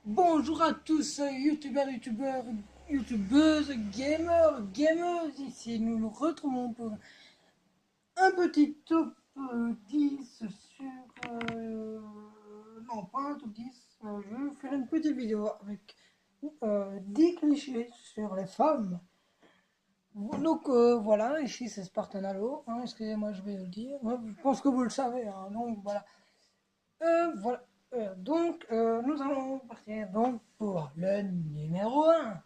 Bonjour à tous, youtubeuses, gameuses, ici nous nous retrouvons pour un petit top 10 sur... non, pas un top 10, je vais faire une petite vidéo avec 10 clichés sur les femmes. Donc voilà, ici c'est Spartanalo, hein, excusez-moi je vais le dire. Ouais, je pense que vous le savez, hein, donc voilà. Voilà. Nous allons partir donc pour le numéro un.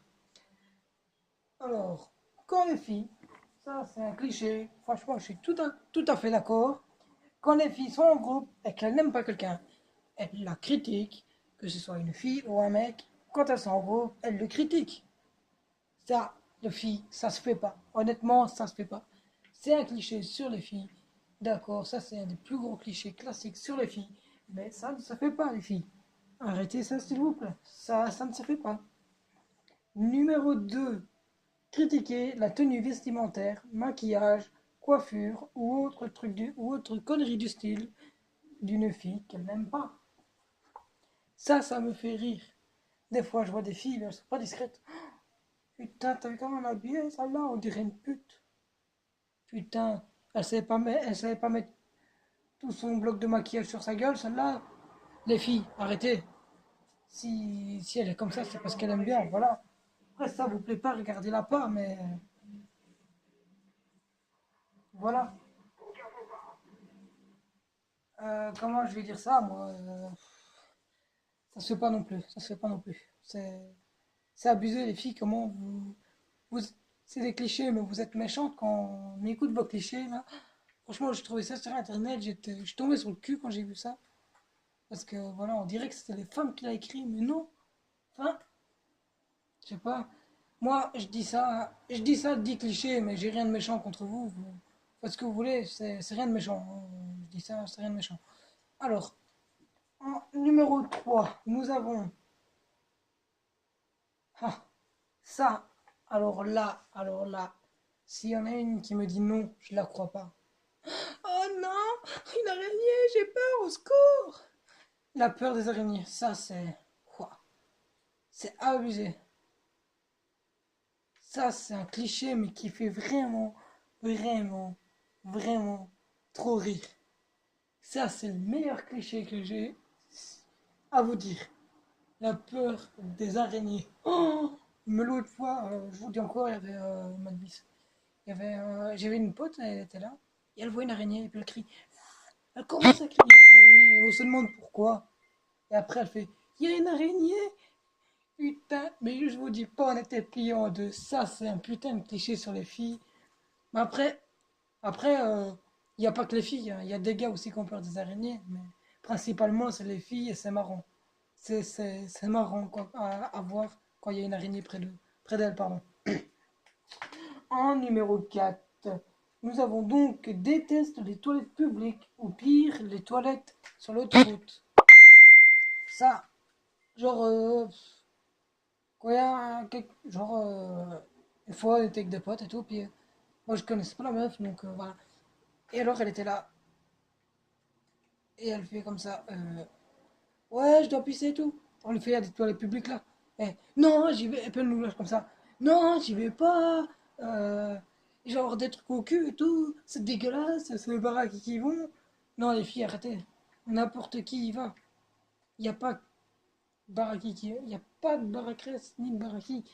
Alors, quand les filles, ça c'est un cliché, franchement je suis tout à fait d'accord. Quand les filles sont en groupe et qu'elles n'aiment pas quelqu'un, elles la critiquent, que ce soit une fille ou un mec, quand elles sont en groupe, elles le critiquent. Ça, les filles, ça se fait pas. Honnêtement, ça se fait pas. C'est un cliché sur les filles. D'accord, ça c'est un des plus gros clichés classiques sur les filles. Mais ça ne se fait pas, les filles. Arrêtez ça, s'il vous plaît. Ça ne se fait pas. Numéro 2. Critiquer la tenue vestimentaire, maquillage, coiffure ou autre connerie du style d'une fille qu'elle n'aime pas. Ça me fait rire. Des fois, je vois des filles, elles sont pas discrètes. Putain, t'as vu comment elle est habillée, celle-là? On dirait une pute. Putain, elle savait pas mettre tout son bloc de maquillage sur sa gueule, celle-là. Les filles, arrêtez. Si elle est comme ça, c'est parce qu'elle aime bien, voilà. Après, ça vous plaît pas, regardez-la pas, mais voilà. Comment je vais dire ça, moi ça se fait pas non plus, ça se fait pas non plus. C'est abusé, les filles, comment vous c'est des clichés, mais vous êtes méchantes quand on écoute vos clichés, là. Franchement, j'ai trouvé ça sur Internet, je suis tombé sur le cul quand j'ai vu ça. Parce que, voilà, on dirait que c'était les femmes qui l'a écrit, mais non. Enfin, je sais pas. Moi, je dis ça, 10 clichés, mais j'ai rien de méchant contre vous. Vous faites ce que vous voulez, c'est rien de méchant. Je dis ça, c'est rien de méchant. Alors, en numéro 3 nous avons. Ah, ça, alors là, s'il y en a une qui me dit non, je la crois pas. Oh non, une araignée, j'ai peur, au secours! La peur des araignées, ça c'est. Quoi? C'est abusé. Ça, c'est un cliché, mais qui fait vraiment, vraiment trop rire. Ça, c'est le meilleur cliché que j'ai à vous dire. La peur des araignées. Oh, mais l'autre fois, je vous dis encore, il y avait j'avais une pote, elle était là, et elle voit une araignée, et puis elle crie. Elle commence à crier, vous voyez, et on se demande pourquoi. Et après, elle fait, il y a une araignée. Putain, mais je vous dis pas, on était pliés en deux. Ça, c'est un putain de cliché sur les filles. Mais après, il n'y a pas que les filles, hein. Il y a des gars aussi qui ont peur des araignées, mais principalement, c'est les filles et c'est marrant. C'est marrant quoi, à voir quand il y a une araignée près d'elle, pardon. En numéro 4, nous avons donc déteste les toilettes publiques, ou pire, les toilettes sur l'autoroute. Ça, genre, quand il y a genre, une fois, on était avec des potes et tout, puis moi je connaissais pas la meuf, donc voilà. Et alors elle était là, et elle fait comme ça, ouais, je dois pisser et tout. On lui fait, il y a des toilettes publiques là. Et, non, j'y vais, et puis elle nous lâche comme ça. Non, j'y vais pas. Euh, genre des trucs au cul et tout. C'est dégueulasse, c'est les baraques qui y vont. Non, les filles, arrêtez. N'importe qui y va. Il n'y a pas de baraki qui. Il n'y a pas de baracresse ni de baraki.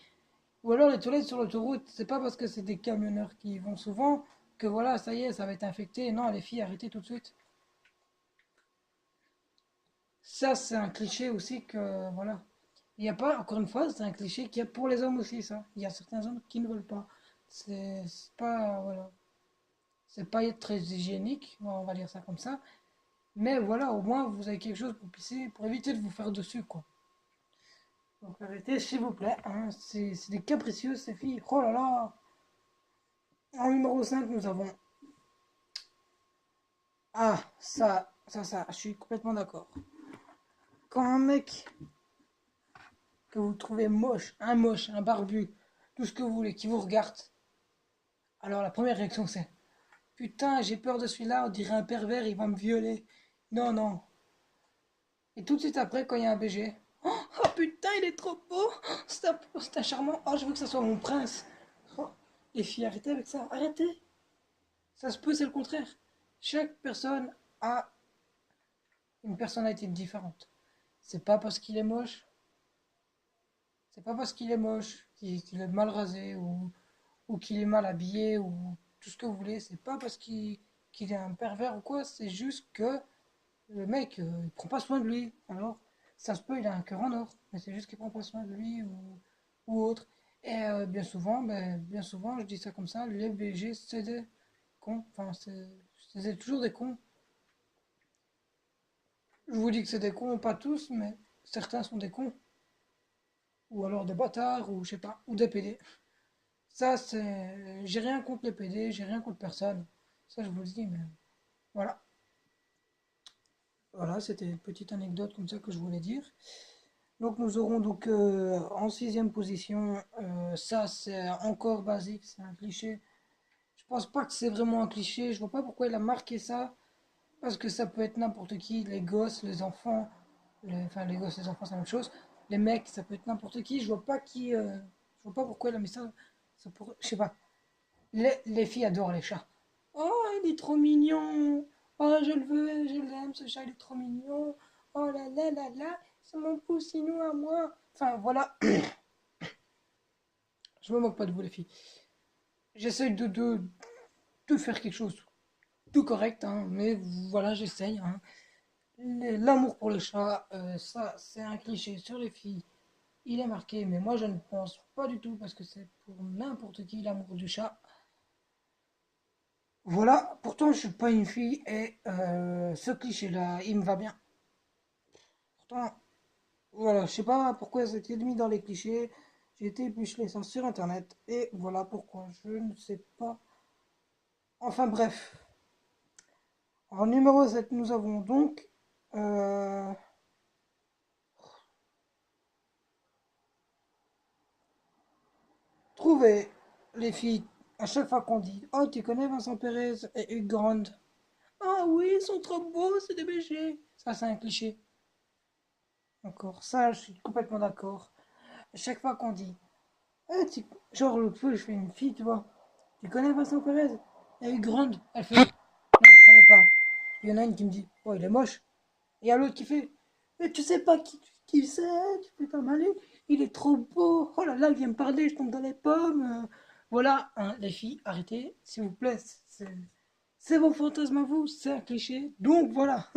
Ou alors les toilettes sur l'autoroute, c'est pas parce que c'est des camionneurs qui y vont souvent que voilà, ça y est, ça va être infecté. Non, les filles, arrêtez tout de suite. Ça, c'est un cliché aussi que, voilà. Il n'y a pas, encore une fois, c'est un cliché qu'il y a pour les hommes aussi, ça. Il y a certains hommes qui ne veulent pas. C'est pas, voilà. C'est pas être très hygiénique, on va dire ça comme ça. Mais voilà, au moins, vous avez quelque chose pour pisser, pour éviter de vous faire dessus, quoi. Donc arrêtez, s'il vous plaît, hein. C'est des capricieuses, ces filles. Oh là là. En numéro 5 nous avons. Ah, je suis complètement d'accord. Quand un mec que vous trouvez moche, un barbu, tout ce que vous voulez, qui vous regarde, alors la première réaction c'est putain, j'ai peur de celui-là, on dirait un pervers, il va me violer. Non, non. Et tout de suite après, quand il y a un BG, putain, il est trop beau. C'est un charmant. Oh, je veux que ça soit mon prince. Oh, les filles, arrêtez avec ça. Arrêtez. Ça se peut, c'est le contraire. Chaque personne a une personnalité différente. C'est pas parce qu'il est moche. C'est pas parce qu'il est moche, qu'il est mal rasé ou qu'il est mal habillé ou tout ce que vous voulez. C'est pas parce qu'il est un pervers ou quoi. C'est juste que le mec, il prend pas soin de lui. Alors, ça se peut, il a un cœur en or, mais c'est juste qu'il prend pas soin de lui ou autre. Et bien souvent, je dis ça comme ça, les BG, c'est des cons. Enfin, c'est toujours des cons. Je vous dis que c'est des cons, pas tous, mais certains sont des cons. Ou alors des bâtards, ou je sais pas, ou des PD. Ça, c'est. J'ai rien contre les PD, j'ai rien contre personne. Ça, je vous le dis, mais voilà. Voilà, c'était une petite anecdote comme ça que je voulais dire. Donc nous aurons donc en sixième position, ça c'est encore basique, c'est un cliché. Je pense pas que c'est vraiment un cliché, je vois pas pourquoi il a marqué ça, parce que ça peut être n'importe qui, les gosses, les enfants, enfin les gosses, les enfants c'est la même chose, les mecs ça peut être n'importe qui, je vois pas pourquoi il a mis ça, je sais pas. Les filles adorent les chats. Oh il est trop mignon, oh je le veux, je l'aime ce chat il est trop mignon, oh là là là là, c'est mon poussinou à moi. Enfin voilà, je me moque pas de vous les filles. J'essaye de faire quelque chose de correct, hein, mais voilà, j'essaye. Hein. L'amour pour le chat, ça, c'est un cliché sur les filles. Il est marqué, mais moi, je ne pense pas du tout parce que c'est pour n'importe qui l'amour du chat. Voilà, pourtant, je suis pas une fille et ce cliché-là, il me va bien. Pourtant, voilà, je sais pas pourquoi c'était mis dans les clichés. J'ai été épluché ça sur internet et voilà pourquoi. Je ne sais pas. Enfin bref. En numéro 7 nous avons donc euh, trouvé les filles. À chaque fois qu'on dit oh, tu connais Vincent Perez et Hugh Grant. Ah oui, ils sont trop beaux, c'est des BG. Ça, c'est un cliché. Encore, ça, je suis complètement d'accord. À chaque fois qu'on dit genre l'autre fois, je fais une fille, tu vois. Tu connais Vincent Perez et Hugh Grant. Elle fait non, je connais pas. Il y en a une qui me dit oh, il est moche. Et il y a l'autre qui fait mais tu sais pas qui c'est, tu fais pas mal, il est trop beau. Oh là là, il vient me parler, je tombe dans les pommes. Voilà, hein, les filles, arrêtez, s'il vous plaît. C'est vos fantasmes à vous, c'est un cliché. Donc voilà,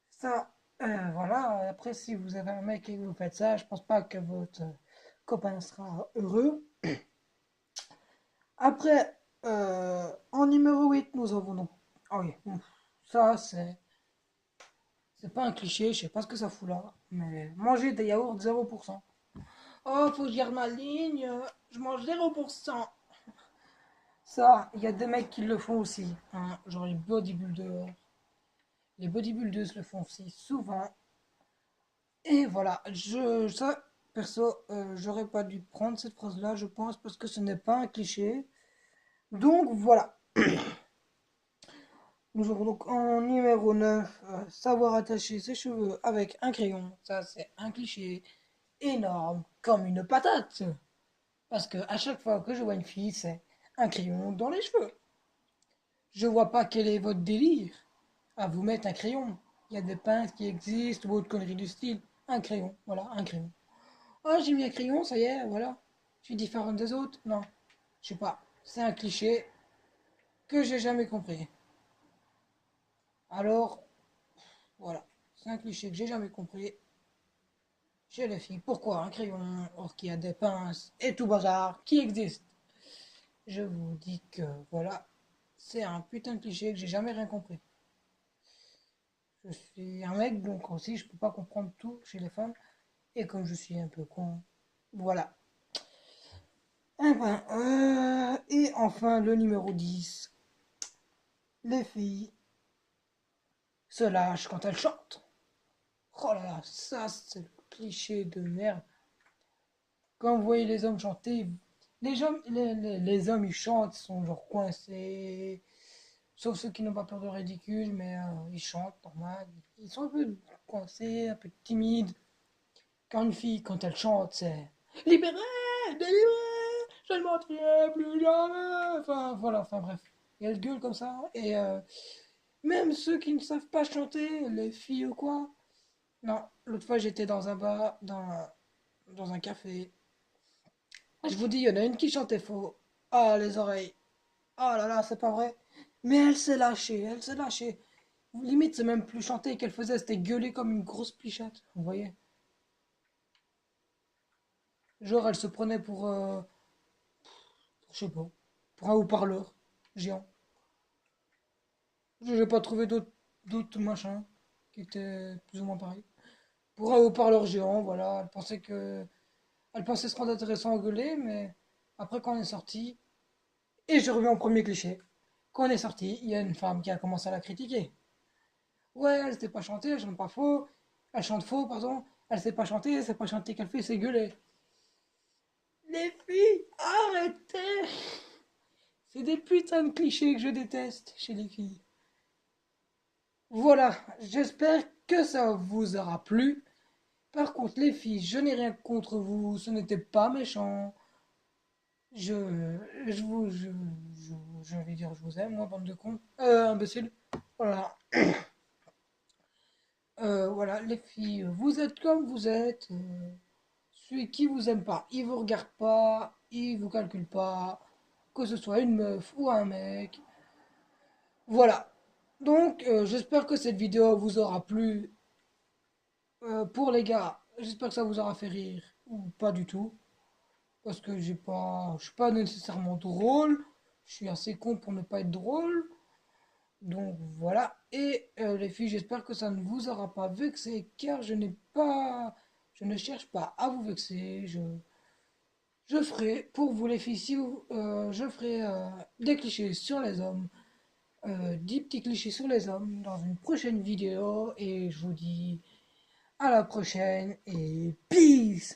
ça, voilà. Après, si vous avez un mec et que vous faites ça, je pense pas que votre copain sera heureux. Après, en numéro 8 nous avons donc. Ah oui, ça c'est pas un cliché, je sais pas ce que ça fout là, mais manger des yaourts 0%. Oh, faut que je garde ma ligne, je mange 0%. Ça, il y a des mecs qui le font aussi, hein, genre les bodybuilders. Les bodybuilders le font aussi souvent. Et voilà, ça, perso, j'aurais pas dû prendre cette phrase-là, je pense, parce que ce n'est pas un cliché. Donc voilà. Nous aurons donc en numéro 9 savoir attacher ses cheveux avec un crayon. Ça, c'est un cliché énorme, comme une patate. Parce que à chaque fois que je vois une fille, c'est un crayon dans les cheveux. Je vois pas quel est votre délire à vous mettre un crayon. Il y a des peintres qui existent ou autre conneries du style. Un crayon, voilà, un crayon. Oh, j'ai mis un crayon, ça y est, voilà. Je suis différente des autres. Non, je sais pas. C'est un cliché que j'ai jamais compris. Alors, voilà. C'est un cliché que j'ai jamais compris chez les filles. Pourquoi un crayon or qu'il y a des pinces et tout bazar qui existent? Je vous dis que voilà, c'est un putain de cliché que j'ai jamais rien compris. Je suis un mec, donc aussi je peux pas comprendre tout chez les femmes. Et comme je suis un peu con, voilà. Et enfin le numéro 10. Les filles se lâchent quand elles chantent. Oh là là, ça c'est le cliché de merde. Quand vous voyez les hommes chanter, les hommes ils chantent, ils sont genre coincés. Sauf ceux qui n'ont pas peur de ridicule, mais ils chantent normal. Ils sont un peu coincés, un peu timides. Quand une fille, quand elle chante, c'est libéré, délivré, je ne mentirai plus jamais. Enfin, voilà, enfin bref. Et elle gueule comme ça. Et même ceux qui ne savent pas chanter, les filles ou quoi. Non, l'autre fois j'étais dans un bar, dans un café. Je vous dis, il y en a une qui chantait faux. Ah, les oreilles. Ah là là, c'est pas vrai. Mais elle s'est lâchée, elle s'est lâchée. Limite, c'est même plus chanter qu'elle faisait, c'était gueuler comme une grosse plichette. Vous voyez? Genre, elle se prenait je sais pas, pour un haut-parleur géant. J'ai pas trouvé d'autres machins qui étaient plus ou moins pareils. Pour un haut-parleur géant, voilà, elle pensait se rendre intéressant à gueuler, mais après quand on est sorti, et je reviens au premier cliché, quand on est sorti, il y a une femme qui a commencé à la critiquer. Ouais, elle sait pas chanter, elle chante pas faux, elle chante faux, pardon, elle sait pas chanter qu'elle fait, c'est gueuler. Les filles, arrêtez! C'est des putains de clichés que je déteste chez les filles. Voilà, j'espère que ça vous aura plu. Par contre, les filles, je n'ai rien contre vous, ce n'était pas méchant. Je, je vous, je vais dire, je vous aime, moi, bande de cons. Imbécile. Voilà. Voilà, les filles, vous êtes comme vous êtes. Celui qui vous aime pas, il vous regarde pas, il vous calcule pas, que ce soit une meuf ou un mec. Voilà. Donc, j'espère que cette vidéo vous aura plu. Pour les gars, j'espère que ça vous aura fait rire, ou pas du tout, parce que je suis pas nécessairement drôle, je suis assez con pour ne pas être drôle, donc voilà. Et les filles, j'espère que ça ne vous aura pas vexé, car je ne cherche pas à vous vexer, je ferai pour vous les filles, si vous, je ferai des clichés sur les hommes, 10 petits clichés sur les hommes dans une prochaine vidéo, et je vous dis à la prochaine et peace!